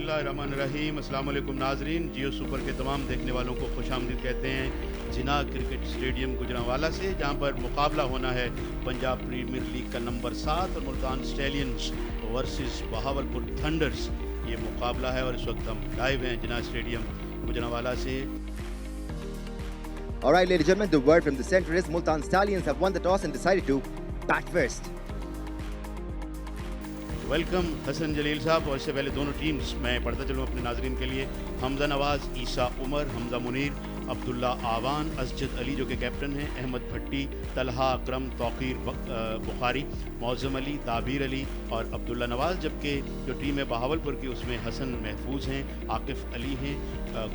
बिस्मिल्लाहिर्रहमानिर्रहीम। अस्सलाम वालेकुम नाजरीन। जियो सुपर के तमाम देखने वालों को खुशामदीद कहते हैं जिना क्रिकेट स्टेडियम गुजरांवाला से, जहां पर मुकाबला होना है पंजाब प्रीमियर लीग का नंबर 7 और Multan stallions versus Bahawalpur thunder's. ये मुकाबला है और इस वक्त हम लाइव हैं जिना स्टेडियम गुजरांवाला से। All right, ladies and gentlemen, the word from the center is Multan Stallions have won the toss and decided to bat first. Welcome Hasan Jalil साहब। और इससे पहले दोनों टीम्स मैं पढ़ता चलूँ अपने नाजरीन के लिए। हमजा नवाज़, ईसा उमर, हमजा मुनीर, अब्दुल्ला आवान, असजद अली जो कि कैप्टन हैं, अहमद भट्टी, तलहा अकरम, तौकीर बुखारी, मौज़म अली, दाबीर अली और अब्दुल्ला नवाज़। जबकि जो टीम है बहावलपुर की उसमें हसन महफूज हैं, आकिफ़ अली हैं,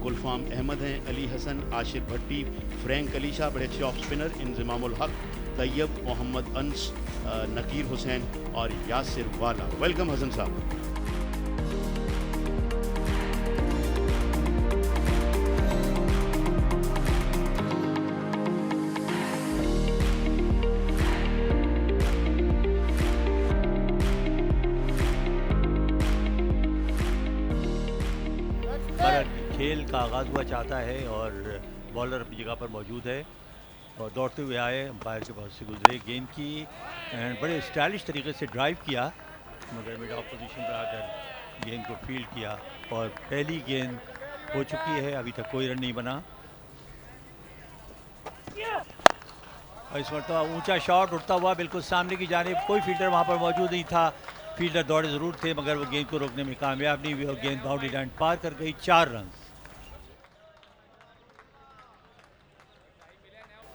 गुलफाम अहमद हैं, अली हसन, आशिर भट्टी, फ्रैंक अली शाह बड़े अच्छे ऑफ स्पिनर, इंज़मामुल हक, तैयब, मोहम्मद अंस, नकीर हुसैन और यासिर वाला। वेलकम हसन साहब। खेल का आगाज़ हुआ चाहता है और बॉलर अपनी जगह पर मौजूद है और दौड़ते हुए आए, अंपायर के पास से गुजरे, गेंद की एंड बड़े स्टाइलिश तरीके से ड्राइव किया, मगर मिड ऑफ पोजीशन पर आकर गेंद को फील्ड किया और पहली गेंद हो चुकी है, अभी तक कोई रन नहीं बना। और इस मरतबा ऊंचा शॉट उठता हुआ बिल्कुल सामने की जानिब, कोई फील्डर वहां पर मौजूद नहीं था, फील्डर दौड़े ज़रूर थे मगर वो गेंद को रोकने में कामयाब नहीं हुए और गेंद बाउंड्री लाइन पार कर गई। 4 रन।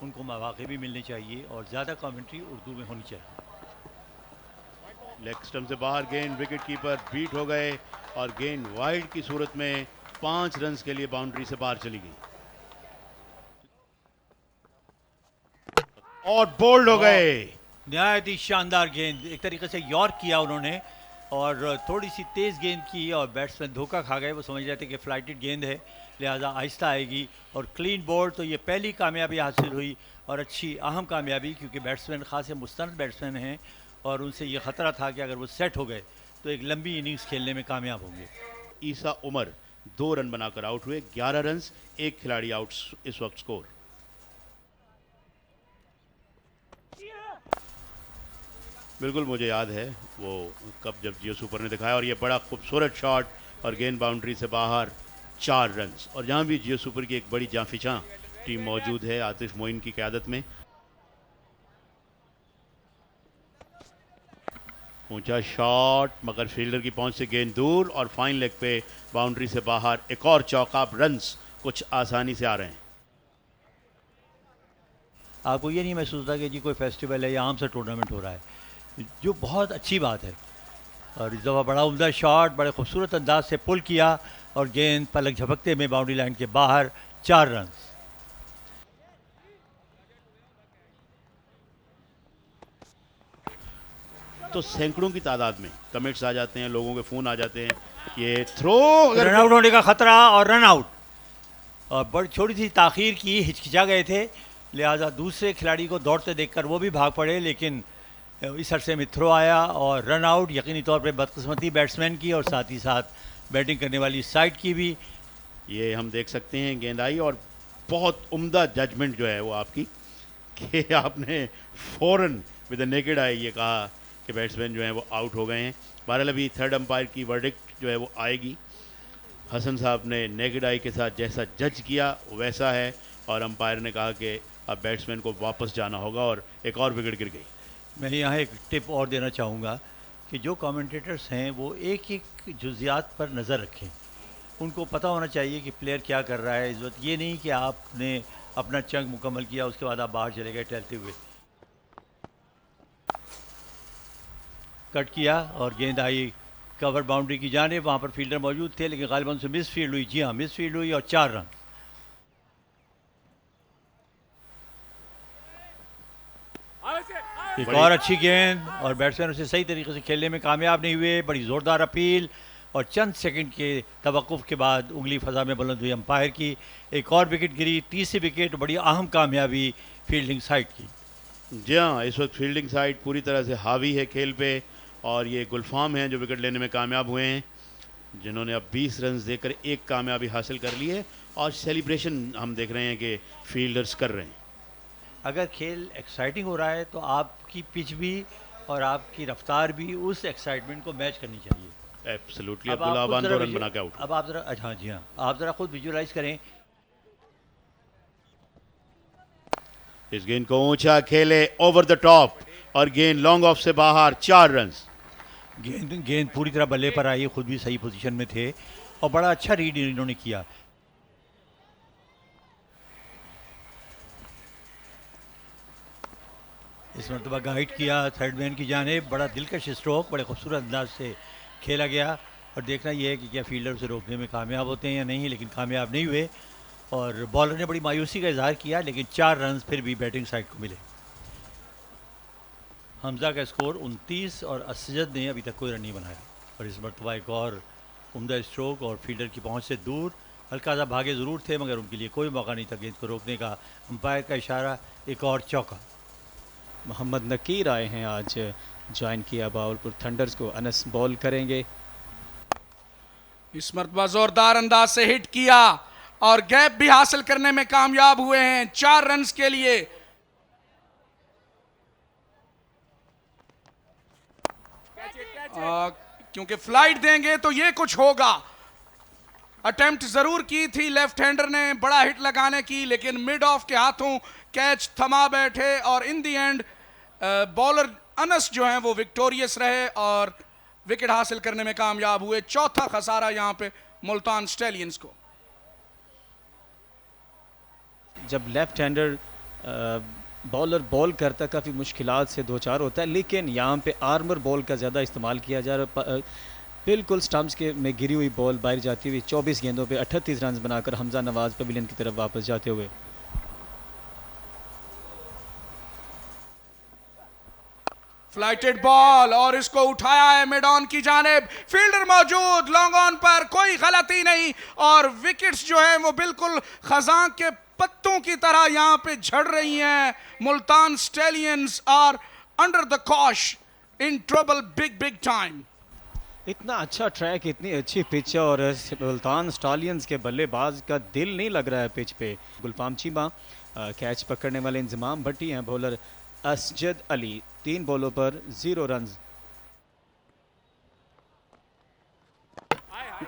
उनको मौके भी मिलने चाहिए और ज़्यादा कमेंट्री उर्दू में होनी चाहिए। लेग स्टंप से बाहर गेंद, विकेट कीपर बीट हो गए और गेंद वाइड की सूरत में 5 रन के लिए बाउंड्री से बाहर चली गई और बोल्ड हो गए। नहायत ही शानदार गेंद, एक तरीके से यॉर्क किया उन्होंने और थोड़ी सी तेज़ गेंद की और बैट्समैन धोखा खा गए। वो समझ रहे थे कि फ्लाइटेड गेंद है लिहाजा आहिस्ता आएगी और क्लीन बोल्ड। तो ये पहली कामयाबी हासिल हुई और अच्छी अहम कामयाबी, क्योंकि बैट्समैन खासे मुस्तनद बैट्समैन हैं और उनसे ये ख़तरा था कि अगर वो सेट हो गए तो एक लंबी इनिंग्स खेलने में कामयाब होंगे। ईसा उमर 2 रन बनाकर आउट हुए, 11 रन, एक खिलाड़ी आउट इस वक्त स्कोर। बिल्कुल मुझे याद है वो कब जब जियो सुपर ने दिखाया और ये बड़ा खूबसूरत शॉट और गेंद बाउंड्री से बाहर, 4 रन। और जहाँ भी जियो सुपर की एक बड़ी जाफिशां टीम मौजूद है आतिफ मोइन की क़यादत में। ऊंचा शॉट मगर फील्डर की पहुंच से गेंद दूर और फाइन लेग पे बाउंड्री से बाहर, एक और चौका। रन्स कुछ आसानी से आ रहे हैं। आपको ये नहीं महसूस होता कि जी कोई फेस्टिवल है या आम सा टूर्नामेंट हो रहा है, जो बहुत अच्छी बात है। और इस दफ़ा बड़ा उम्दा शॉट बड़े खूबसूरत अंदाज से पुल किया और गेंद पलक झपकते में बाउंड्री लाइन के बाहर, 4 रन। तो सैकड़ों की तादाद में कमेंट्स आ जाते हैं, लोगों के फ़ोन आ जाते हैं, ये थ्रो रन आउट होने का ख़तरा और रन आउट, और बड़ी छोटी सी ताख़ीर की, हिचकिचा गए थे, लिहाजा दूसरे खिलाड़ी को दौड़ते देखकर वो भी भाग पड़े, लेकिन इस अरसे में थ्रो आया और रन आउट। यकीनी तौर पे बदकिस्मती बैट्समैन की और साथ ही साथ बैटिंग करने वाली साइड की भी। ये हम देख सकते हैं गेंद आई और बहुत उम्दा जजमेंट जो है वो आपकी कि आपने फ़ौरन विद द नेकेड आई ये कहा कि बैट्समैन जो हैं वो आउट हो गए हैं। बहरहाल अभी थर्ड अंपायर की वर्डिक्ट जो है वो आएगी। हसन साहब ने नेकेड आई के साथ जैसा जज किया वैसा है और अंपायर ने कहा कि अब बैट्समैन को वापस जाना होगा और एक और विकेट गिर गई। मैं यहाँ एक टिप और देना चाहूँगा कि जो कमेंटेटर्स हैं वो एक एक जुज़ियात पर नज़र रखें। उनको पता होना चाहिए कि प्लेयर क्या कर रहा है इस वक्त। ये नहीं कि आपने अपना चंक मुकम्मल किया उसके बाद आप बाहर चले गए टहलते हुए। कट किया और गेंद आई कवर बाउंड्री की जानिब, वहाँ पर फील्डर मौजूद थे लेकिन गालिबन से मिस फील्ड हुई। जी हाँ, मिस फील्ड हुई और 4 रन। एक और अच्छी गेंद और बैट्समैन उसे सही तरीके से खेलने में कामयाब नहीं हुए। बड़ी ज़ोरदार अपील और चंद सेकंड के तवक्कुफ़ के बाद उंगली फ़ज़ा में बुलंद हुई अंपायर की। एक और विकेट गिरी, तीसरी विकेट, बड़ी अहम कामयाबी फील्डिंग साइड की। जी हाँ, इस वक्त फील्डिंग साइड पूरी तरह से हावी है खेल पे और ये गुलफाम हैं जो विकेट लेने में कामयाब हुए हैं। जिन्होंने अब 20 रन देकर एक कामयाबी हासिल कर ली है और सेलिब्रेशन हम देख रहे हैं कि फील्डर्स कर रहे हैं। अगर खेल एक्साइटिंग हो रहा है तो आपकी पिच भी और आपकी रफ्तार भी उस एक्साइटमेंट को मैच करनी चाहिए। एब्सोल्युटली। अब अब्दुल्ला आप खुद आवान ज़रा 2 रन बना के आउट। अब आप ज़रा हाँ जी हाँ, आप ज़रा खुद विजुअलाइज करें। इस गेंद को ऊंचा खेले ओवर द टॉप और गेंद लॉन्ग ऑफ से बाहर, 4 रन। गेंद पूरी तरह बल्ले पर आई, खुद भी सही पोजीशन में थे और बड़ा अच्छा रीड इन्होंने किया। इस मरतबा गाइड किया थर्ड मैन की जानिब, बड़ा दिलकश स्ट्रोक बड़े खूबसूरत अंदाज से खेला गया और देखना यह है कि क्या फील्डर उसे रोकने में कामयाब होते हैं या नहीं, लेकिन कामयाब नहीं हुए और बॉलर ने बड़ी मायूसी का इजहार किया, लेकिन 4 रन फिर भी बैटिंग साइड को मिले। हमजा का स्कोर 29 और असजद ने अभी तक कोई रन नहीं बनाया और इस मरतबा एक और उम्दा स्ट्रोक और फील्डर की पहुंच से दूर। हल्का सा भागे ज़रूर थे मगर उनके लिए कोई मौका नहीं था गेंद को रोकने का। अंपायर का इशारा, एक और चौका। मोहम्मद नकीर आए हैं आज, ज्वाइन किया बावलपुर थंडर्स को। अनस बॉल करेंगे। इस मरतबा जोरदार अंदाज से हिट किया और गैप भी हासिल करने में कामयाब हुए हैं 4 रन के लिए। क्योंकि फ्लाइट देंगे तो ये कुछ होगा। अटेम्प्ट जरूर की थी लेफ्ट हैंडर ने बड़ा हिट लगाने की, लेकिन मिड ऑफ के हाथों कैच थमा बैठे और इन दी एंड बॉलर अनस जो हैं वो विक्टोरियस रहे और विकेट हासिल करने में कामयाब हुए। चौथा खसारा यहां पे मुल्तान स्टैलियंस को। जब लेफ्ट हैंडर बॉलर बॉल करता काफ़ी मुश्किलात से दो चार होता है, लेकिन यहाँ पे आर्मर बॉल का ज़्यादा इस्तेमाल किया जा रहा। बिल्कुल स्टम्प्स के में गिरी हुई बॉल बाहर जाती हुई 24 गेंदों पे 38 रन बनाकर हमजा नवाज पवेलियन की तरफ वापस जाते हुए। फ्लाइटेड बॉल और इसको उठाया है मिड ऑन की जानिब, फील्डर मौजूद, लॉन्ग ऑन पर कोई गलती नहीं और विकेट्स जो है वो बिल्कुल खजां के पत्तों की तरह यहां पे झड़ रही हैं। Multan Stallions are under the cosh, in trouble, big big time. इतना अच्छा ट्रैक, इतनी अच्छी पिच है और मुल्तान स्टालियंस के बल्लेबाज का दिल नहीं लग रहा है पिच पे। गुलफाम चीमा कैच पकड़ने वाले इंजमाम भट्टी हैं, बॉलर असजद अली 3 बॉलों पर 0 रन।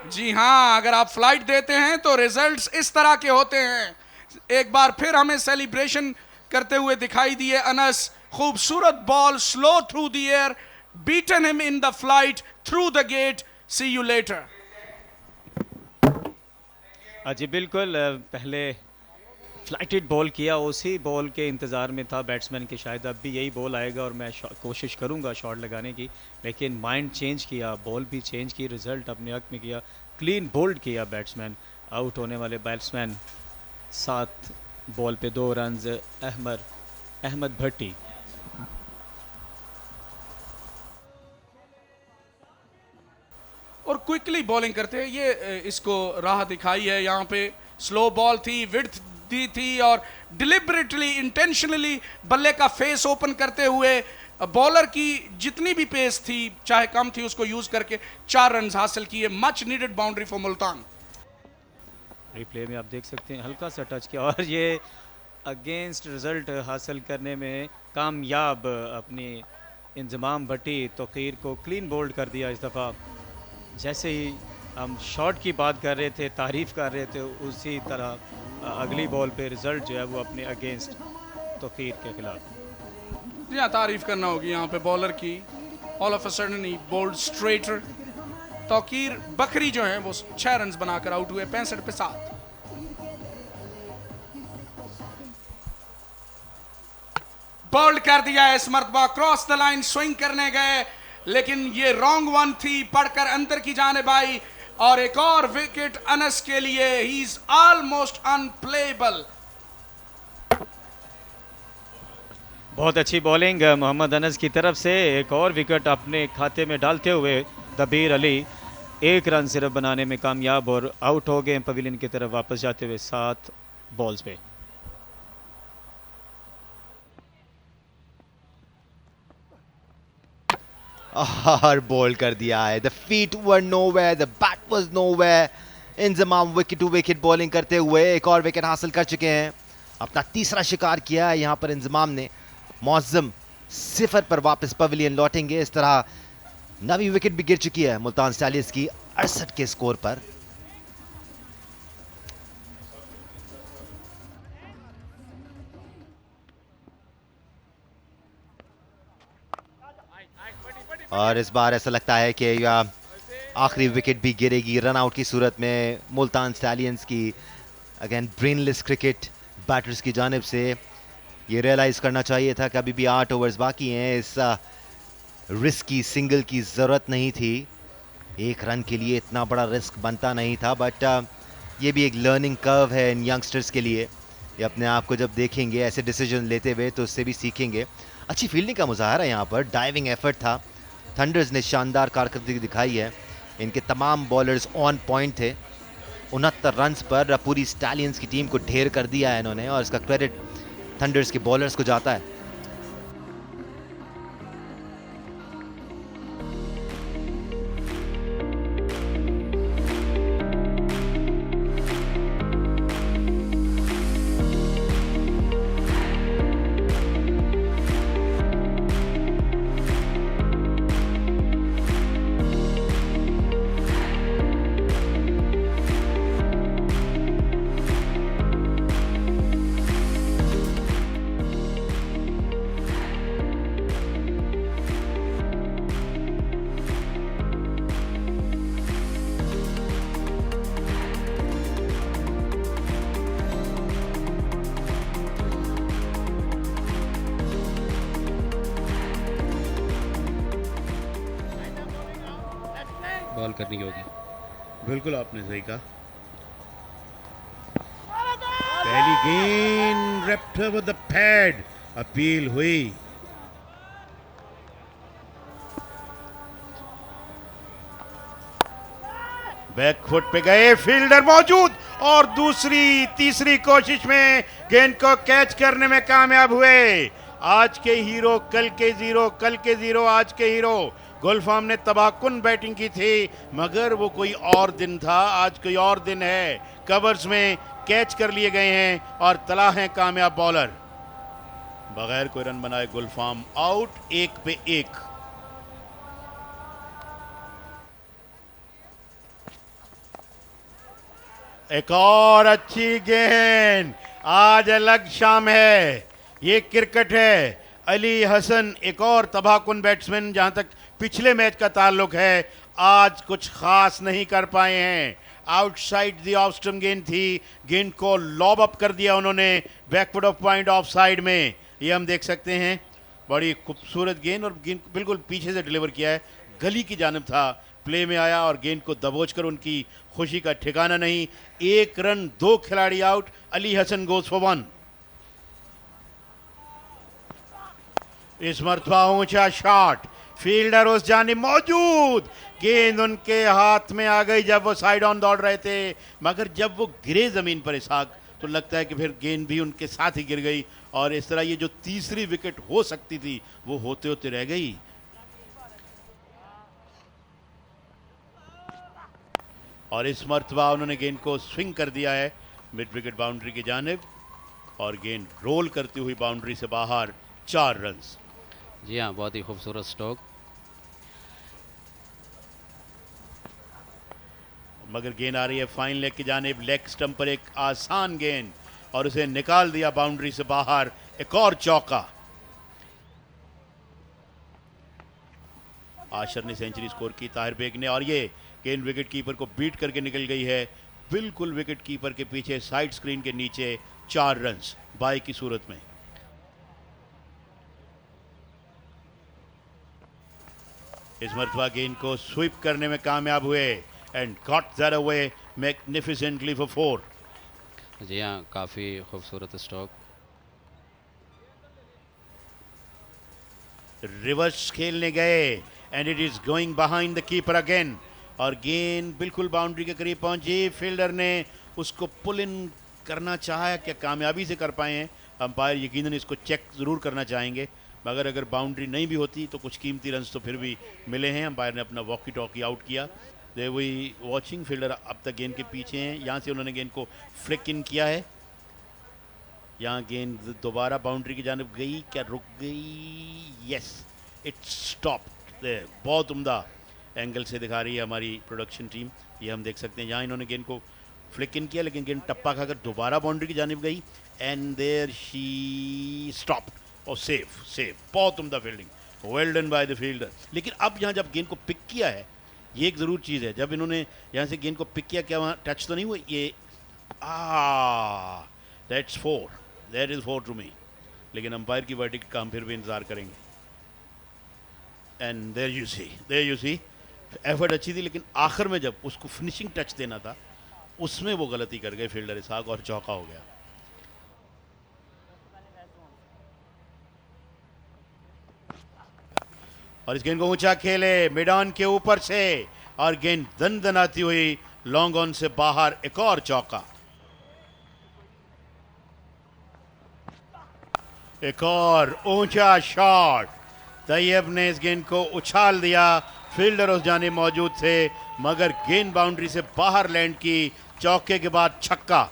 जी हाँ, अगर आप फ्लाइट देते हैं तो रिजल्ट्स इस तरह के होते हैं। एक बार फिर हमें सेलिब्रेशन करते हुए दिखाई दिए अनस। खूबसूरत ball, slow through the air, beaten him in the flight, through the gate, see you later. जी बिल्कुल, पहले फ्लाइटेड बॉल किया, उसी बॉल के इंतज़ार में था बैट्समैन के शायद अब भी यही बॉल आएगा और मैं कोशिश करूंगा शॉट लगाने की, लेकिन माइंड चेंज किया, बॉल भी चेंज की, रिज़ल्ट अपने हक में किया, क्लीन बोल्ड किया बैट्समैन। आउट होने वाले बैट्समैन 7 बॉल पे 2 रन अहमद भट्टी। और क्विकली बॉलिंग करते हैं, ये इसको राह दिखाई है। यहाँ पे स्लो बॉल थी, विड्थ दी थी और डिलिबरेटली, इंटेंशनली बल्ले का फेस ओपन करते हुए बॉलर की जितनी भी पेस थी चाहे कम थी उसको यूज करके 4 रन हासिल किए। Much needed boundary for Multan. Replay में आप देख सकते हैं हल्का सा टच किया और ये अगेंस्ट रिजल्ट हासिल करने में कामयाब अपनी इंजमाम भट्टी तौकीर को क्लीन बोल्ड कर दिया। इस दफ़ा जैसे ही हम शॉट की बात कर रहे थे, तारीफ़ कर रहे थे, उसी तरह अगली बॉल पे रिज़ल्ट जो है वो अपने अगेंस्ट तौकीर के खिलाफ। जी हाँ, तारीफ़ करना होगी यहाँ पे बॉलर की। ऑल ऑफ अ सडन ही बोल्ड स्ट्रेटर। तौकीर बकरी जो है वो 6 रन बनाकर आउट हुए 65 पे 7। बोल्ड कर दिया इस मरतबा, क्रॉस द लाइन स्विंग करने गए लेकिन ये रॉन्ग वन थी, पढ़कर अंदर की जानिब आई और एक और विकेट अनस के लिए। He is almost unplayable. बहुत अच्छी बॉलिंग मोहम्मद अनस की तरफ से, एक और विकेट अपने खाते में डालते हुए दबीर अली 1 रन सिर्फ बनाने में कामयाब और आउट हो गए पवेलियन की तरफ वापस जाते हुए 7 बॉल्स पे। और बॉल कर दिया है. The feet were nowhere, the bat was nowhere. Inzamam wicket to wicket bowling करते हुए एक और विकेट हासिल कर चुके हैं. अपना तीसरा शिकार किया है यहाँ पर इंजमाम ने. मौज़म 0 पर वापस पवेलियन लौटेंगे. इस तरह नवी विकेट भी गिर चुकी है मुल्तान स्टैलियंस की 68 के स्कोर पर. और इस बार ऐसा लगता है कि आखिरी विकेट भी गिरेगी रन आउट की सूरत में मुल्तान स्टैलियंस की. अगेन ब्रेनलेस क्रिकेट बैटर्स की जानिब से. ये रियलाइज करना चाहिए था कि अभी भी 8 ओवर्स बाकी हैं. इस रिस्की सिंगल की ज़रूरत नहीं थी. 1 रन के लिए इतना बड़ा रिस्क बनता नहीं था. बट ये भी एक लर्निंग कर्व है इन यंगस्टर्स के लिए. ये अपने आप को जब देखेंगे ऐसे डिसीजन लेते हुए तो उससे भी सीखेंगे. अच्छी फील्डिंग का मुजाहरा यहाँ पर. डाइविंग एफर्ट था. थंडर्स ने शानदार कारकर्दगी दिखाई है. इनके तमाम बॉलर्स ऑन पॉइंट थे. 69 रन्स पर पूरी स्टैलियंस की टीम को ढेर कर दिया है इन्होंने. और इसका क्रेडिट थंडर्स के बॉलर्स को जाता है. बॉल करनी होगी. बिल्कुल आपने सही कहा. पहली गेंद rapt with the pad. Appeal हुई. बैक फुट पे गए. फील्डर मौजूद और दूसरी तीसरी कोशिश में गेंद को कैच करने में कामयाब हुए. आज के हीरो कल के जीरो, कल के जीरो आज के हीरो. गुलफाम ने तबाहकुन बैटिंग की थी मगर वो कोई और दिन था. आज कोई और दिन है. कवर्स में कैच कर लिए गए हैं और तला हैं कामयाब बॉलर. बगैर कोई रन बनाए गुलफाम आउट. 1 पे 1. एक और अच्छी गेंद. आज अलग शाम है. ये क्रिकेट है. अली हसन एक और तबाहकुन बैट्समैन. जहां तक पिछले मैच का ताल्लुक है आज कुछ खास नहीं कर पाए हैं. आउटसाइड द ऑफ स्टंप गेंद थी. गेंद को लॉब अप कर दिया उन्होंने back foot off point off side में. ये हम देख सकते हैं. बड़ी खूबसूरत गेंद और गेंद बिल्कुल पीछे से डिलीवर किया है. गली की जानिब था. प्ले में आया और गेंद को दबोचकर उनकी खुशी का ठिकाना नहीं. 1 रन 2 खिलाड़ी आउट. Ali Hasan goes for 1. इस मरतबा ऊंचा शॉट. फील्डर उस जानिब मौजूद. गेंद उनके हाथ में आ गई जब वो साइड ऑन दौड़ रहे थे मगर जब वो गिरे जमीन पर इसहाक तो लगता है कि फिर गेंद भी उनके साथ ही गिर गई. और इस तरह ये जो तीसरी विकेट हो सकती थी वो होते होते रह गई. और इस मरतबा उन्होंने गेंद को स्विंग कर दिया है मिड विकेट बाउंड्री की जानिब और गेंद रोल करती हुई बाउंड्री से बाहर. 4 रन. जी हाँ, बहुत ही खूबसूरत स्ट्रोक. मगर गेंद आ रही है फाइन लेग की जानिब. लेग स्टंप पर एक आसान गेंद और उसे निकाल दिया बाउंड्री से बाहर. एक और चौका. आशर ने सेंचुरी स्कोर की. ताहिर बेग ने. और ये गेंद विकेट कीपर को बीट करके निकल गई है बिल्कुल विकेट कीपर के पीछे साइड स्क्रीन के नीचे. 4 रन बाई की सूरत में. इस मरतबा गेंद को स्वीप करने में कामयाब हुए and got that away magnificently for 4. जी हाँ, काफ़ी खूबसूरत स्ट्रोक. रिवर्स खेलने गए and it is going behind the keeper again. और गेंद बिल्कुल बाउंड्री के करीब पहुंची. फील्डर ने उसको पुल इन करना चाहा. क्या कामयाबी से कर पाए हैं? अंपायर यकीनन इसको चेक ज़रूर करना चाहेंगे. मगर अगर बाउंड्री नहीं भी होती तो कुछ कीमती रन्स तो फिर भी मिले हैं। अंपायर ने अपना वॉकी टॉकी आउट किया। दे वही वॉचिंग, फील्डर अब तक गेंद के पीछे हैं। यहाँ से उन्होंने गेंद को फ्लिक इन किया है। यहाँ गेंद दोबारा बाउंड्री की जानिब गई, क्या रुक गई? Yes, it stop. बहुत उम्दा एंगल से दिखा रही है हमारी प्रोडक्शन टीम, ये हम देख सकते हैं। यहाँ इन्होंने गेंद को फ्लिक इन किया लेकिन गेंद टप्पा खाकर दोबारा बाउंड्री की जानिब गई एंड देयर शी स्टॉप और सेफ। बहुत उम्दा fielding, well done by the fielder. लेकिन अब यहाँ जब गेंद को पिक किया है, ये एक ज़रूर चीज़ है, जब इन्होंने यहाँ से गेंद को पिक किया, क्या वहाँ टच तो नहीं हुआ? ये that's 4, that is 4 to me. लेकिन अंपायर की वर्डिक्ट का हम फिर भी इंतज़ार करेंगे। And there you see effort अच्छी थी, लेकिन आखिर में जब उसको फिनिशिंग टच देना था उसमें वो गलती कर गए फील्डर इसहाक और चौका हो गया। और इस गेंद को ऊंचा खेले मिड ऑन के ऊपर से और गेंद दनदनाती हुई लॉन्ग ऑन से बाहर। एक और चौका, एक और ऊंचा शॉट। तैयब ने इस गेंद को उछाल दिया, फील्डर उस जाने मौजूद थे मगर गेंद बाउंड्री से बाहर लैंड की। चौके के बाद छक्का।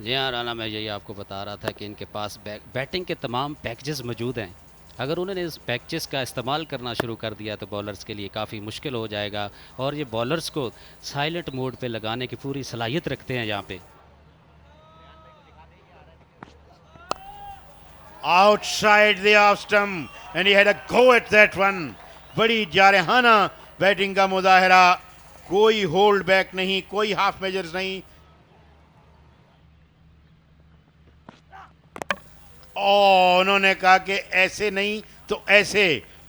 जी हाँ राना, मैं यही आपको बता रहा था कि इनके पास बैटिंग के तमाम पैकेजेस मौजूद हैं। अगर उन्होंने इस पैकेजेस का इस्तेमाल करना शुरू कर दिया तो बॉलर्स के लिए काफ़ी मुश्किल हो जाएगा। और ये बॉलर्स को साइलेंट मोड पे लगाने की पूरी सलाहियत रखते हैं यहाँ पे। Outside the off stump and he had a go at that one. बड़ी जारहाना बैटिंग का मुजाहरा, कोई होल्ड बैक नहीं, कोई हाफ मेजर्स नहीं। और उन्होंने कहा कि ऐसे नहीं तो ऐसे,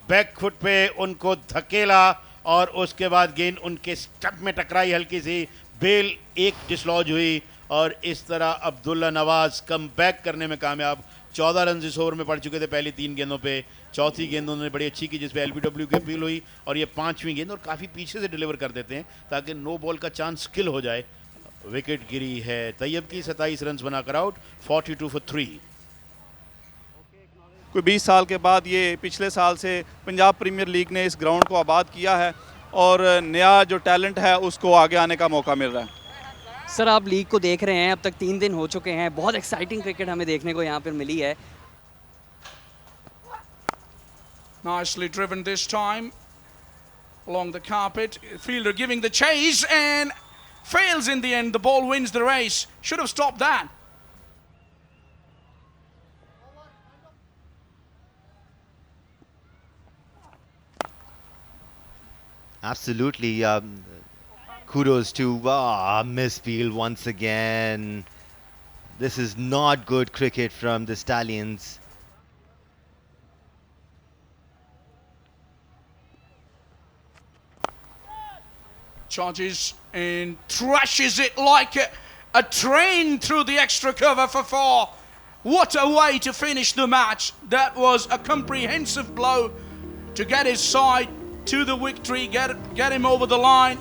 बैक फुट पे उनको धकेला और उसके बाद गेंद उनके स्टंप में टकराई हल्की सी, बेल एक डिसलॉज हुई और इस तरह अब्दुल्ला नवाज कम बैक करने में कामयाब। 14 रन इस ओवर में पड़ चुके थे पहली 3 गेंदों पे। चौथी गेंद उन्होंने बड़ी अच्छी की जिसपे एलबीडब्ल्यू की अपील हुई और ये 5वीं गेंद, और काफ़ी पीछे से डिलीवर कर देते हैं ताकि नो बॉल का चांस किल हो जाए। विकेट गिरी है तैयब की, 27 रन बनाकर आउट, 42 for 3। कोई 20 साल के बाद ये पिछले साल से पंजाब प्रीमियर लीग ने इस ग्राउंड को आबाद किया है और नया जो टैलेंट है उसको आगे आने का मौका मिल रहा है। सर आप लीग को देख रहे हैं, अब तक 3 दिन हो चुके हैं, बहुत एक्साइटिंग क्रिकेट हमें देखने को यहाँ पर मिली है। Nicely driven this time along the carpet. Fielder giving the chase and fails in the end. The ball wins the race. Should have stopped that. Absolutely. Kudos to misfield once again. This is not good cricket from the Stallions. Charges and thrashes it like a train through the extra cover for 4. What a way to finish the match. That was a comprehensive blow to get his side to the victory, get him over the line.